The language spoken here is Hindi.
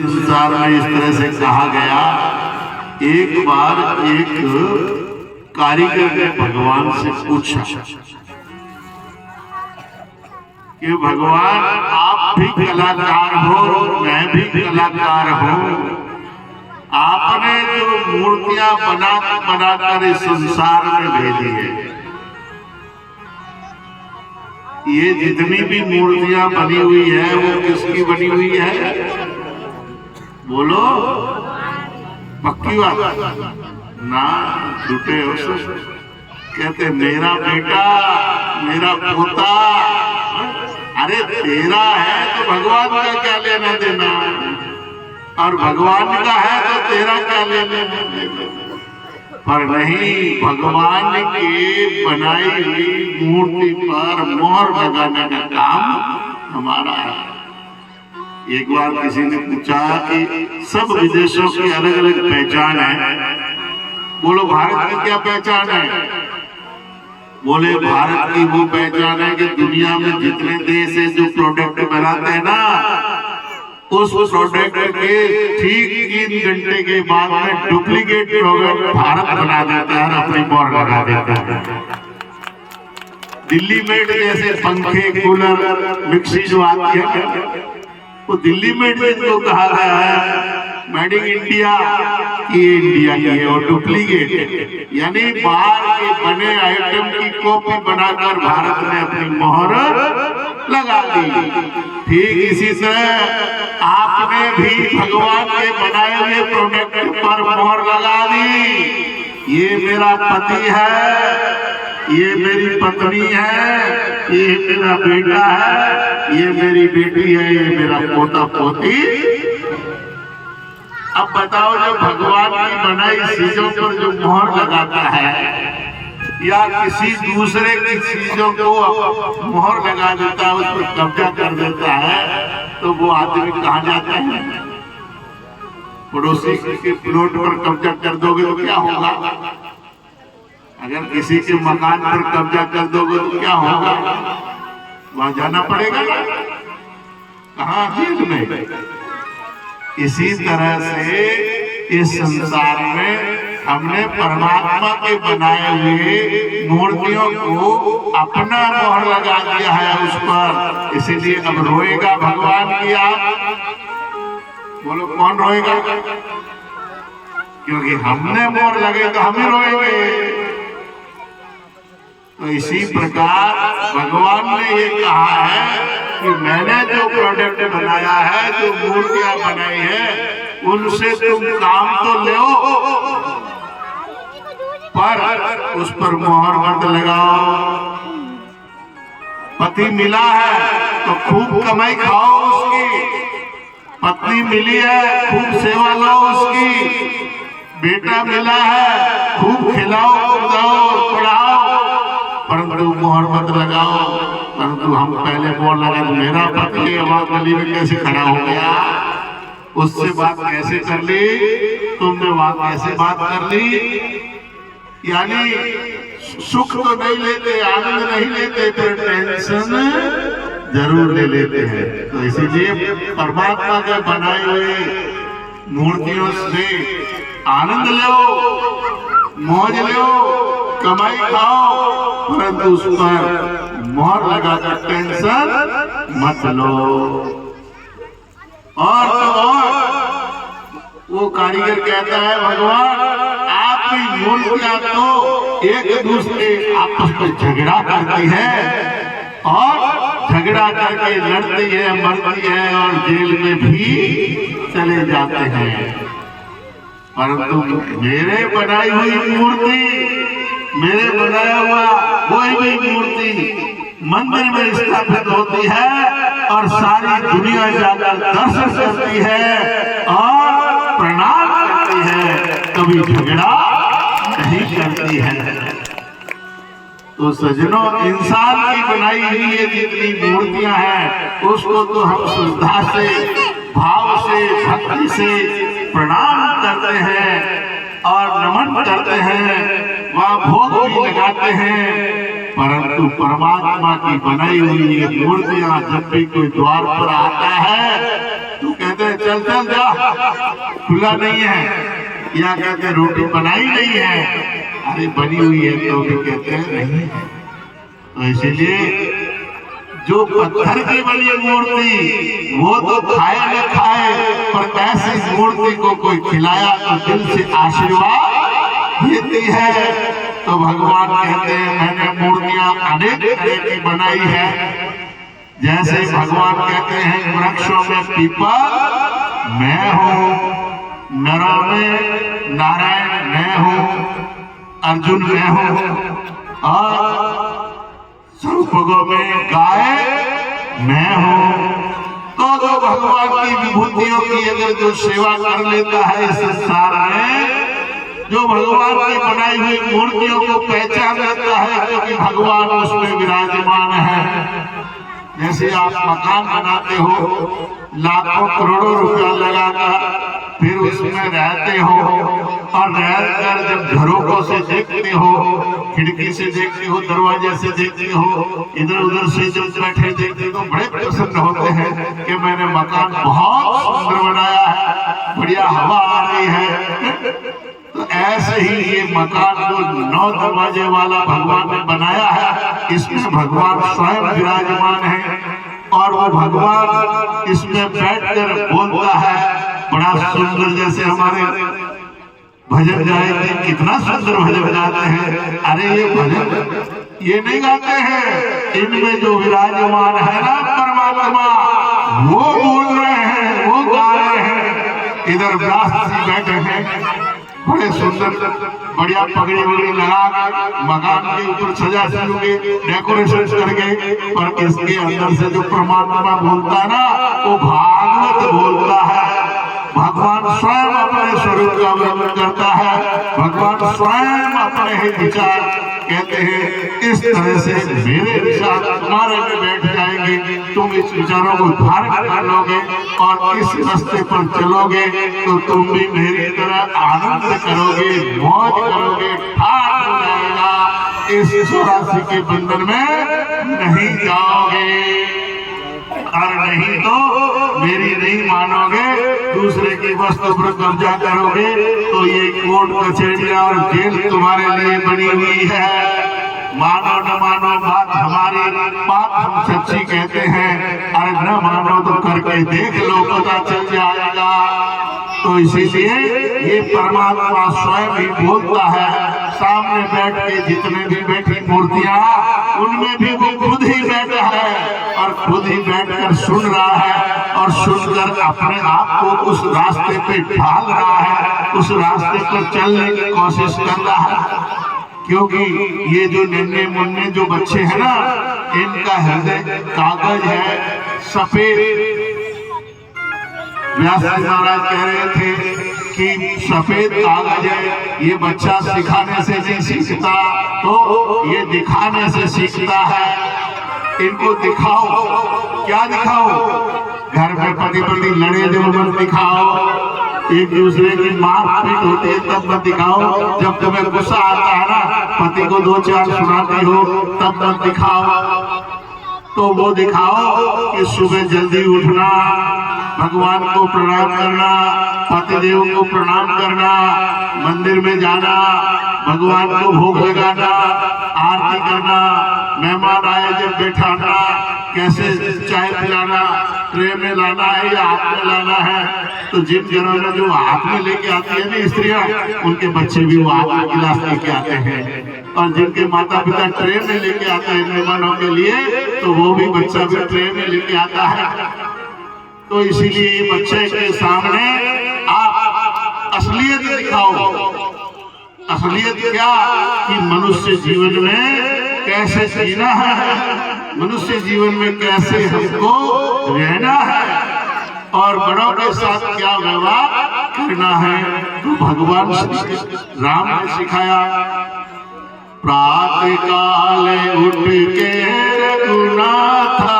संसार में इस तरह से कहा गया। एक बार एक कारीगर ने भगवान से पूछा कि भगवान आप भी कलाकार हो, मैं भी कलाकार हूं, आपने जो मूर्तियां बनाकर इस संसार में भेजी है, ये जितनी भी मूर्तियां बनी हुई है वो किसकी बनी हुई है? बोलो, पक्की बात ना झूठे हो सब। कहते मेरा बेटा, मेरा पोता। अरे तेरा है तो भगवान का क्या लेना देना, और भगवान का है तो तेरा क्या लेना देना। पर नहीं, भगवान की बनाई हुई मूर्ति पर मोहर लगाने का काम हमारा है। एक बार किसी ने पूछा कि सब विदेशों की अलग अलग पहचान है, बोलो भारत की क्या पहचान है? बोले भारत की वो पहचान है कि दुनिया में जितने देश है जो प्रोडक्ट बनाते हैं ना, उस प्रोडक्ट के ठीक 3 घंटे के बाद में डुप्लीकेट प्रोडक्ट भारत बना देता है और अपनी मोहर लगा देता है। दिल्ली मेड जैसे पंखे, कूलर, मिक्सी जो आती है, वो दिल्ली मेड जिसको कहा गया है, मेड इन इंडिया, ये इंडिया की है और डुप्लीकेट, यानी बाहर के बने आइटम की कॉपी बनाकर भारत ने अपनी मोहर लगा दी। ठीक इसी तरह आपने भी भगवान के बनाए हुए प्रोडक्ट पर मोहर लगा दी। ये मेरा पति है, ये मेरी पत्नी है, ये मेरा बेटा है, ये मेरी बेटी है, ये मेरा पोता पोती। अब बताओ, जो भगवान की बनाई चीजों पर जो मोहर लगाता है या किसी दूसरे की चीजों को मोहर लगा देता है, उस पर कब्जा कर देता है, तो वो आदमी कहाँ जाता है? पड़ोसी के प्लॉट पर कब्जा कर दोगे तो क्या होगा? अगर किसी के मकान पर कब्जा कर दोगे तो क्या होगा? वहां जाना पड़ेगा ना, कहाँ? जेल में। इसी तरह से इस संसार में हमने परमात्मा के बनाए हुए मूर्तियों को अपना मोहर लगा दिया है उस पर। इसीलिए अब रोएगा भगवान की आप? बोलो कौन रोएगा? क्योंकि हमने मोहर लगे तो हम ही रोएंगे। तो इसी प्रकार भगवान ने ये कहा है कि मैंने जो प्रोडक्ट बनाया है, जो मूर्तियां बनाई है, उनसे तुम काम तो लो, पर उस पर मोहर मत लगाओ। पति मिला है तो खूब कमाई खाओ उसकी, पत्नी मिली है खूब सेवा लो उसकी, बेटा मिला है खूब खिलाओ, खिलाओ, पढ़ाओ, परंतु मोहर मत लगाओ। परंतु हम पहले मोहर लगा, मेरा पति वहां गली में कैसे खड़ा हो गया, उससे बात कैसे कर ली, तुमने वहां कैसे बात कर ली। यानी सुख तो नहीं लेते, आनंद नहीं लेते, पर टेंशन जरूर ले लेते हैं। तो इसीलिए परमात्मा के बनाए हुए मूर्तियों से आनंद लो, मौज लो, कमाई खाओ, परंतु उस पर मोहर लगाकर टेंशन मत लो। और तो और वो कारीगर कहता है, भगवान आपकी मूर्तियां तो एक दूसरे आपस में झगड़ा करती है और झगड़ा करके लड़ती है, मरती है और जेल में भी चले जाते हैं। परंतु मेरे बनाई हुई मूर्ति, मेरे बनाया हुआ कोई भी मूर्ति मंदिर में स्थापित होती है और सारी दुनिया जाकर दर्शन करती है और प्रणाम करती है, कभी झगड़ा नहीं करती है। तो सज्जनों, इंसान की बनाई हुई ये जितनी मूर्तियां हैं, उसको तो हम श्रद्धा से, भाव से, भक्ति से प्रणाम करते हैं और नमन करते हैं, वहाँ भोग भी लगाते हैं। परंतु परमात्मा की बनाई हुई ये मूर्तियां जब भी कोई द्वार पर आता है तो कहते कहते हैं चल चल जा, खुला नहीं है, या कहते हैं रोटी बनाई नहीं है, अरे बनी हुई है तो भी कहते हैं नहीं है। तो इसीलिए जो पत्थर की बनी मूर्ति वो तो खाए न खाए, पर ऐसी मूर्ति को कोई खिलाया तो दिल से आशीर्वाद देती है। तो भगवान कहते हैं मैंने मूर्तियां अनेक तरह की बनाई है। जैसे भगवान कहते हैं वृक्षों में पीपल मैं हूँ, नरों में नारायण मैं हूँ, अर्जुन मैं हूँ, और स्वरूपों में गाय मैं हूँ। तो भगवान की विभूतियों की अगर जो सेवा कर लेता है इस संसार में, जो भगवान की बनाई हुई मूर्तियों को पहचान लेता है क्योंकि भगवान उसमें विराजमान है। जैसे आप मकान बनाते हो, लाखों करोड़ों रुपया लगाकर फिर उसमें रहते हो, और रहकर जब झरोकों से देखते हो, खिड़की से देखते हो, दरवाजे से देखते हो, इधर उधर से जब बैठे देखते हो, तो बड़े प्रसन्न होते हैं कि मैंने मकान बहुत सुंदर बनाया है, बढ़िया हवा आ रही है। तो ऐसे ही ये मकान जो 9 दरवाजे वाला भगवान ने बनाया है, इसमें भगवान स्वयं विराजमान है, और वो भगवान इसमें बैठकर बोलता है बड़ा सुंदर। जैसे हमारे भजन गायक कितना सुंदर भजन गाते हैं। अरे ये भजन ये नहीं गाते हैं, इनमें जो विराजमान है ना परमात्मा, वो बोल रहे हैं, वो गा रहे हैं। इधर व्यास जी बैठे हैं, बड़े सुंदर बढ़िया पगड़ी वगड़ी लगा मकान के ऊपर सजा सजोगे, डेकोरेशन करके, पर इसके अंदर से जो परमात्मा बोलता है ना, वो भागवत बोलता है। भगवान स्वयं अपने स्वरूप का वर्णन करता है, भगवान स्वयं अपने ही विचार कहते हैं। इस तरह से मेरे विचार तुम्हारे में बैठ जाएंगे, तुम इस विचारों को धारण कर लोगे और इस रास्ते पर चलोगे तो तुम भी मेरी तरह आनंद करोगे, मौज करोगे, ठाठ हो जाएगा। इस 84 के बंधन में नहीं जाओगे, और नहीं तो मेरी नहीं मानोगे, दूसरे की वस्तु पर कब्जा करोगे, तो ये कोर्ट कचहरियां और जेल तुम्हारे लिए बनी हुई है। मानो न मानो बात हमारी, बात हम सच्ची कहते हैं, अरे न मानो तो करके देख लो, पता चल जाएगा। तो इसीलिए ये परमात्मा स्वयं ही बोलता है। सामने बैठ के जितने भी बैठी मूर्तियां, उनमें भी वो खुद ही बैठा है और खुद ही बैठकर सुन रहा है, और सुनकर अपने आप को उस रास्ते पे ढाल रहा है, उस रास्ते पर चलने की कोशिश कर रहा है। क्योंकि ये जो नन्हे मुन्ने जो बच्चे हैं ना, इनका हृदय कागज है, सफेद। व्यास महाराज कह रहे थे कि सफेद कागज है, ये बच्चा सिखाने से नहीं सीखता, तो ये दिखाने से सीखता है। इनको दिखाओ, क्या दिखाओ? घर में पति पत्नी लड़े जो मत दिखाओ, एक दूसरे की मारपीट होती है तब मत दिखाओ, जब तुम्हें गुस्सा आता है ना, पति को 2-4 सुनाती हो तब मत दिखाओ। तो वो दिखाओ कि सुबह जल्दी उठना, भगवान को प्रणाम करना, पतिदेव को प्रणाम करना, मंदिर में जाना, भगवान को भोग लगाना, आरती करना, मेहमान आए जब बैठाना, कैसे चाय पिलाना, ट्रे में लाना है या हाथ में लाना है। तो जिन घरों में जो हाथ में लेके आती है ना स्त्रियां, उनके बच्चे भी वो हाथ में गिलास लेके आते हैं, और जिनके माता पिता ट्रे में लेके आते हैं मेहमानों के लिए, तो वो भी बच्चा भी ट्रे में लेके आता है। तो इसीलिए बच्चे के सामने आप असलियत दिखाओ। असलियत क्या? कि मनुष्य जीवन में कैसे जीना है, मनुष्य जीवन में कैसे हमको रहना है, और बड़ों के साथ क्या व्यवहार करना है। तो भगवान श्री राम ने सिखाया, प्रातः काल उठ के रघुनाथा